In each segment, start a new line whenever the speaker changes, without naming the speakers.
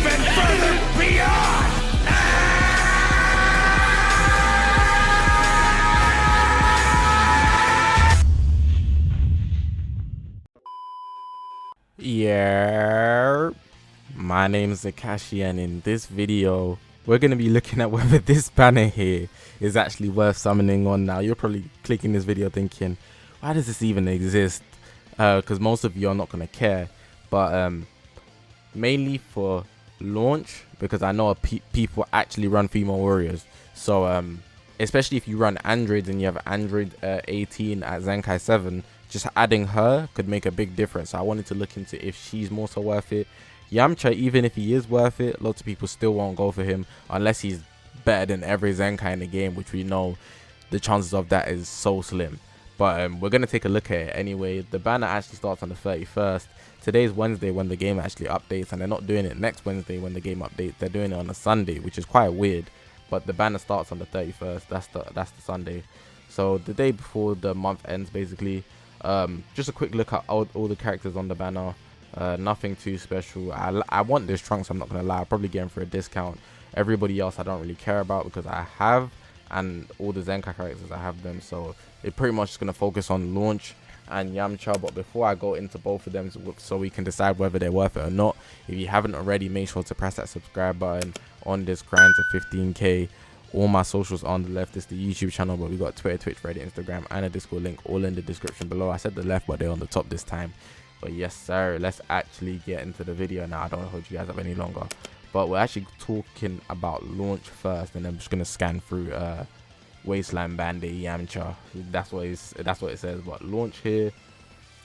even further beyond!
Yeah, my name is Zakashi, and in this video we're going to be looking at whether this banner here is actually worth summoning on. Now you're probably clicking this video thinking, why does this even exist? Because most of you are not going to care, but mainly for launch, because I know people actually run female warriors. So especially if you run androids and you have android 18 at Zenkai 7, just adding her could make a big difference. So I wanted to look into if she's more so worth it. YAMCHA, even if he is worth it, lots of people still won't go for him unless he's better than every Zenkai in the game, which we know the chances of that is so slim. But we're going to take a look at it anyway. The banner actually starts on the 31st. Today's Wednesday when the game actually updates, and they're not doing it next Wednesday when the game updates. They're doing it on a Sunday, which is quite weird. But the banner starts on the 31st. That's the Sunday. So the day before the month ends, basically. Just a quick look at all the characters on the banner. Nothing too special. I want this Trunks, I'm not gonna lie. I'll probably get him for a discount. Everybody else I don't really care about because I have, and all the Zenkai characters I have them. So it's pretty much just gonna focus on launch and YAMCHA. But before I go into both of them, so we can decide whether they're worth it or not, if you haven't already, make sure to press that subscribe button on this grind to 15k. All my socials on the left is the YouTube channel, but we got Twitter, Twitch, Reddit, Instagram, and a Discord link all in the description below. I said the left, but they're on the top this time. But yes, sir, let's actually get into the video now. I don't want to hold you guys up any longer, but we're actually talking about launch first, and I'm just gonna scan through Wasteland, Bandit, YAMCHA. That's what it says. But launch here,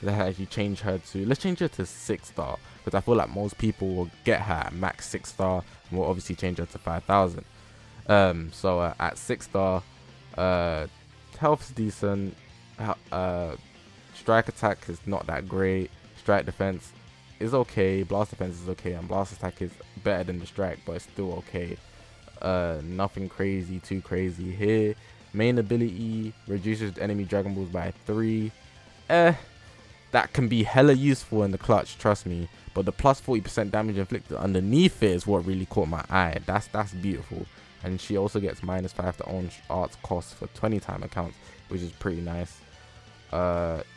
let's actually change her to 6-star, because I feel like most people will get her at max 6-star, and we'll obviously change her to 5,000. So at 6-star, health's decent, strike attack is not that great, strike defense is okay, blast defense is okay, and blast attack is better than the strike, but it's still okay. Nothing too crazy here. Main ability reduces enemy Dragon Balls by 3. That can be hella useful in the clutch, trust me, but the plus 40% damage inflicted underneath it is what really caught my eye. That's beautiful. And she also gets -5 to own arts cost for 20 time accounts, which is pretty nice.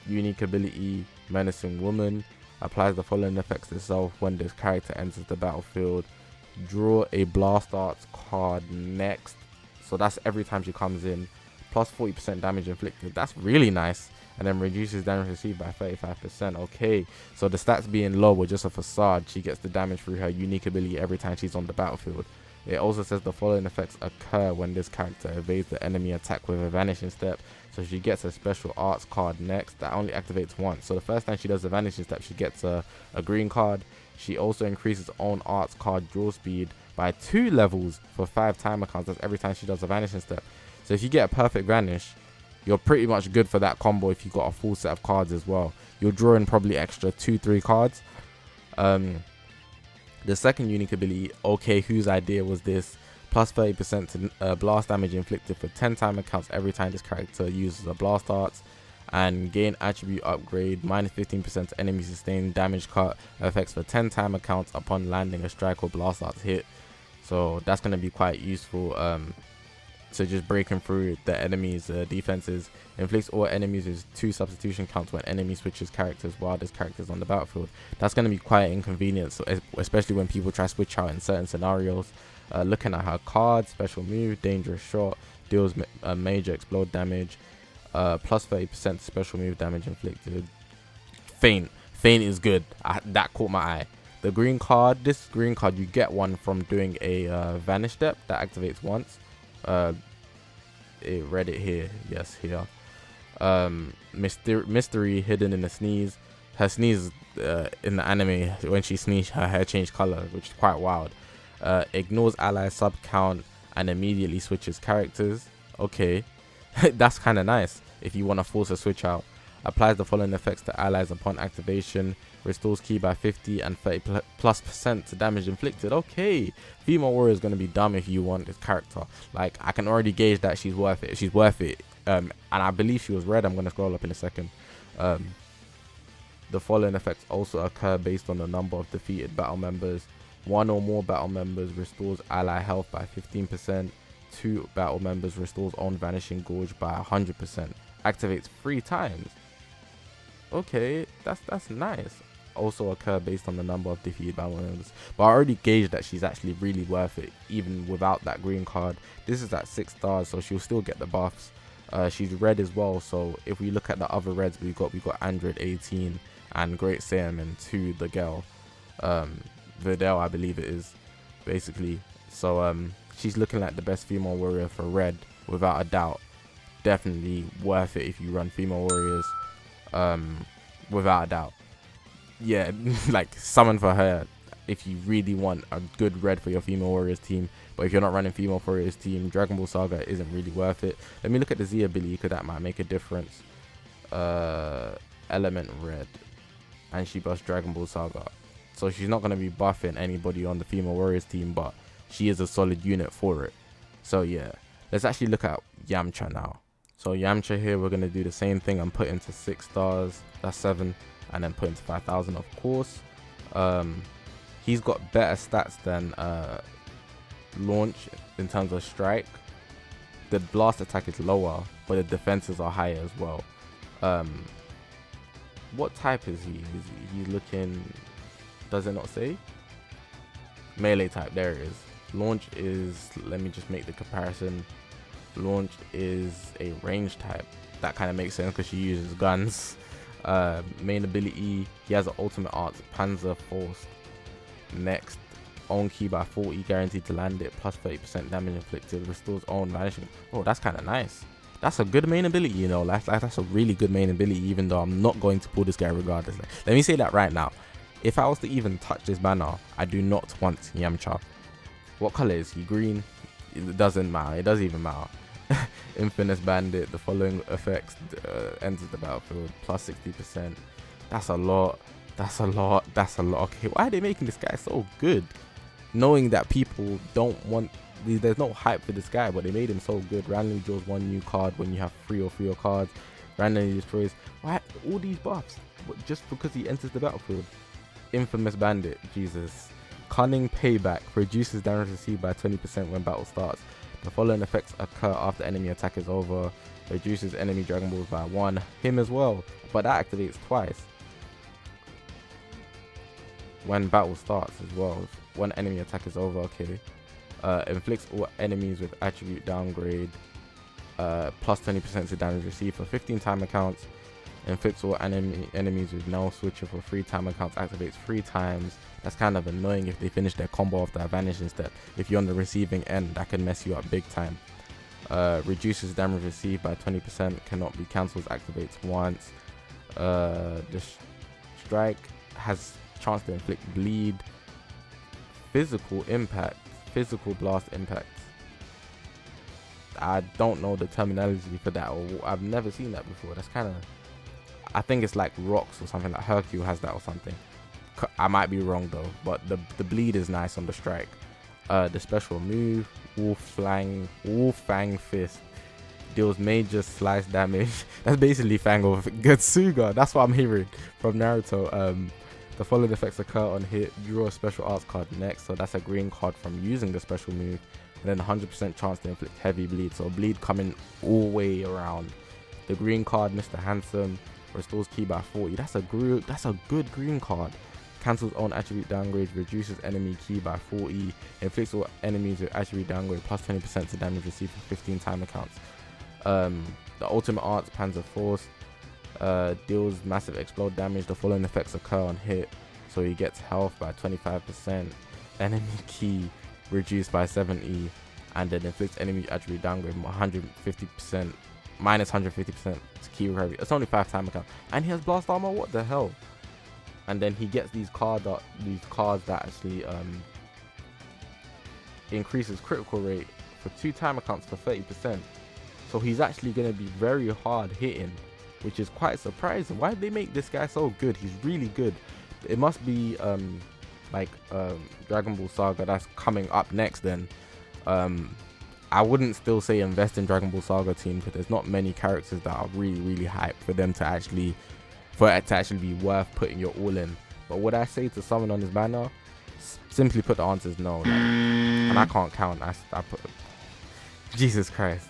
Unique ability, Menacing Woman, applies the following effects to itself when this character enters the battlefield. Draw a blast arts card next. So that's every time she comes in. Plus 40% damage inflicted. That's really nice. And then reduces damage received by 35%. Okay, so the stats being low were just a facade. She gets the damage through her unique ability every time she's on the battlefield. It also says the following effects occur when this character evades the enemy attack with a vanishing step. So she gets a special arts card next that only activates once. So the first time she does the vanishing step, she gets a green card. She also increases own arts card draw speed by 2 levels for 5 time accounts. That's every time she does a vanishing step. So if you get a perfect vanish, you're pretty much good for that combo. If you got a full set of cards as well, you're drawing probably extra 2-3 cards. The second unique ability, okay, whose idea was this? Plus 30% to blast damage inflicted for 10 time accounts every time this character uses a blast arts, and gain attribute upgrade, -15% to enemy sustained damage cut effects for 10 time accounts upon landing a strike or blast arts hit. So that's going to be quite useful. So just breaking through the enemy's defenses. Inflicts all enemies with 2 substitution counts when enemy switches characters while this character is on the battlefield. That's going to be quite inconvenient, so especially when people try to switch out in certain scenarios. Looking at her card, special move, dangerous shot, deals major explode damage, plus 30% special move damage inflicted. Faint is good. That caught my eye. The green card, this green card, you get one from doing a vanish step that activates once. It read it here, yes, here. Mystery hidden in the sneeze. Her sneeze in the anime, when she sneezed, her hair changed color, which is quite wild. Ignores ally sub count and immediately switches characters. Okay, that's kind of nice if you want to force a switch out. Applies the following effects to allies upon activation. Restores ki by 50 and 30+% to damage inflicted. Okay, female warrior is going to be dumb if you want this character. Like, I can already gauge that she's worth it. She's worth it. And I believe she was red. I'm going to scroll up in a second. The following effects also occur based on the number of defeated battle members. 1 or more battle members restores ally health by 15%. 2 battle members restores own vanishing gorge by 100%. Activates 3 times. Okay, that's nice. Also occur based on the number of defeated battle members. But I already gauged that she's actually really worth it, even without that green card. This is at 6 stars, so she'll still get the buffs. She's red as well, so if we look at the other reds we got Android 18 and Great Sam and 2 the girl. Videl, I believe it is, basically. So she's looking like the best female warrior for red, without a doubt. Definitely worth it if you run female warriors, without a doubt. Yeah, like summon for her if you really want a good red for your female warriors team. But if you're not running female warriors team, Dragon Ball Saga isn't really worth it. Let me look at the Z ability, because that might make a difference. Element red, and she buffs Dragon Ball Saga, so she's not going to be buffing anybody on the female warriors team, but she is a solid unit for it. So yeah, let's actually look at YAMCHA now. So YAMCHA here, we're going to do the same thing and put into 6 stars, that's 7, and then put into 5,000 of course. He's got better stats than Launch in terms of strike. The blast attack is lower, but the defenses are higher as well. What type is he? He's looking, does it not say? Melee type, there it is. Launch is, let me just make the comparison. Launch is a range type. That kind of makes sense because she uses guns. Main ability, he has an ultimate art, Panzer Force. Next, own key by 40, guaranteed to land it, plus 30% damage inflicted, restores own vanishing. Oh, that's kind of nice. That's a good main ability, you know. That's a really good main ability, even though I'm not going to pull this guy regardless. Let me say that right now. If I was to even touch this banner, I do not want YAMCHA. What color is he? Green? It doesn't matter. It doesn't even matter. Infamous Bandit, the following effects enters the battlefield, plus 60%. That's a lot. That's a lot. That's a lot. Okay, why are they making this guy so good? Knowing that people don't want, there's no hype for this guy, but they made him so good. Randomly draws 1 new card when you have 3 or 3 cards. Randomly destroys. Why all these buffs? Just because he enters the battlefield. Infamous Bandit, Jesus. Cunning Payback, reduces damage received by 20% when battle starts. The following effects occur after enemy attack is over. Reduces enemy Dragon Balls by 1. Him as well, but that activates twice when battle starts as well. When enemy attack is over, okay. Inflicts all enemies with attribute downgrade, plus 20% to damage received for 15 time accounts. Inflicts all enemies with null switcher for 3 time accounts, activates 3 times. That's kind of annoying if they finish their combo off that vanishing step. If you're on the receiving end, that can mess you up big time. Reduces damage received by 20%, cannot be cancelled, activates once. The strike has chance to inflict bleed, physical impact, physical blast impact. I don't know the terminology for that, or I've never seen that before. That's kind of, I think it's like rocks or something, like Hercule has that or something. I might be wrong though, but the bleed is nice on the strike. The special move, Wolf Fang Fist, deals major slice damage. That's basically Fang of Getsuga. That's what I'm hearing from Naruto. The following effects occur on hit. Draw a special arts card next, so that's a green card from using the special move, and then 100% chance to inflict heavy bleed, so bleed coming all the way around. The green card, Mr. Handsome, restores key by 40. That's a good green card. Cancels own attribute downgrade, reduces enemy key by 40, inflicts all enemies with attribute downgrade plus 20% to damage received for 15 time accounts. The ultimate arts, Panzer Force, deals massive explode damage. The following effects occur on hit, so he gets health by 25%, enemy key reduced by 70, and then inflicts enemy attribute downgrade 150%, minus 150% to key recovery. It's only 5 time account, and he has blast armor. What the hell? And then he gets these cards that actually increases critical rate for 2 time accounts for 30%. So he's actually going to be very hard hitting, which is quite surprising. Why did they make this guy so good? He's really good. It must be Dragon Ball Saga that's coming up next then. I wouldn't still say invest in Dragon Ball Saga team, because there's not many characters that are really hyped for them to actually, for it to actually be worth putting your all in. But would I say to someone on this banner, Simply put, the answer is no. Like, and I can't count. I put Jesus Christ.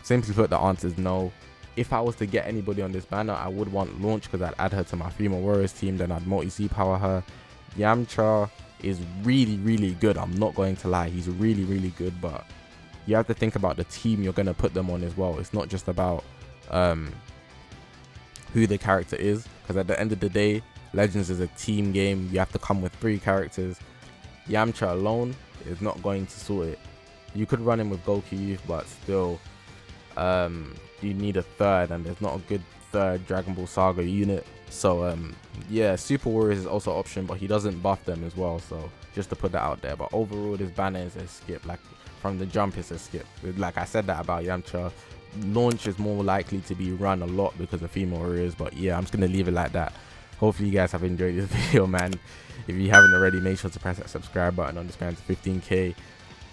Simply put, the answer is no. If I was to get anybody on this banner, I would want Launch because I'd add her to my Female Warriors team. Then I'd multi-C power her. YAMCHA is really, really good. I'm not going to lie. He's really, really good. But you have to think about the team you're going to put them on as well. It's not just about who the character is. Because at the end of the day, Legends is a team game. You have to come with 3 characters. YAMCHA alone is not going to sort it. You could run him with Goku Youth, but still, you need a third, and there's not a good third Dragon Ball Saga unit. So yeah, Super Warriors is also an option, but he doesn't buff them as well. So just to put that out there. But overall, this banner is a skip. Like from the jump, it's a skip. Like I said that about YAMCHA. Launch is more likely to be run a lot because of Female Warriors. But yeah, I'm just gonna leave it like that. Hopefully you guys have enjoyed this video, man. If you haven't already, make sure to press that subscribe button on the screen to 15k.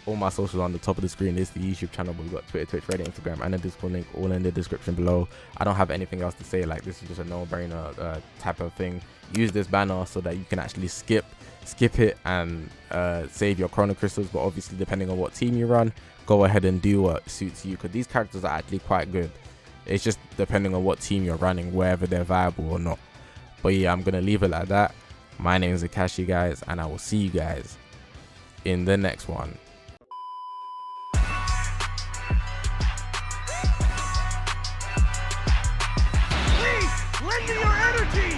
All my socials on the top of the screen. Is the YouTube channel, but we've got Twitter, Twitch, Reddit, Instagram, and a Discord link all in the description below. I don't have anything else to say. Like, this is just a no-brainer type of thing. Use this banner so that you can actually skip it and save your Chrono Crystals. But obviously, depending on what team you run, go ahead and do what suits you, because these characters are actually quite good. It's just depending on what team you're running, whether they're viable or not. But yeah, I'm gonna leave it like that. My name is Zakashi, guys, and I will see you guys in the next one.
Please, lend me your energy!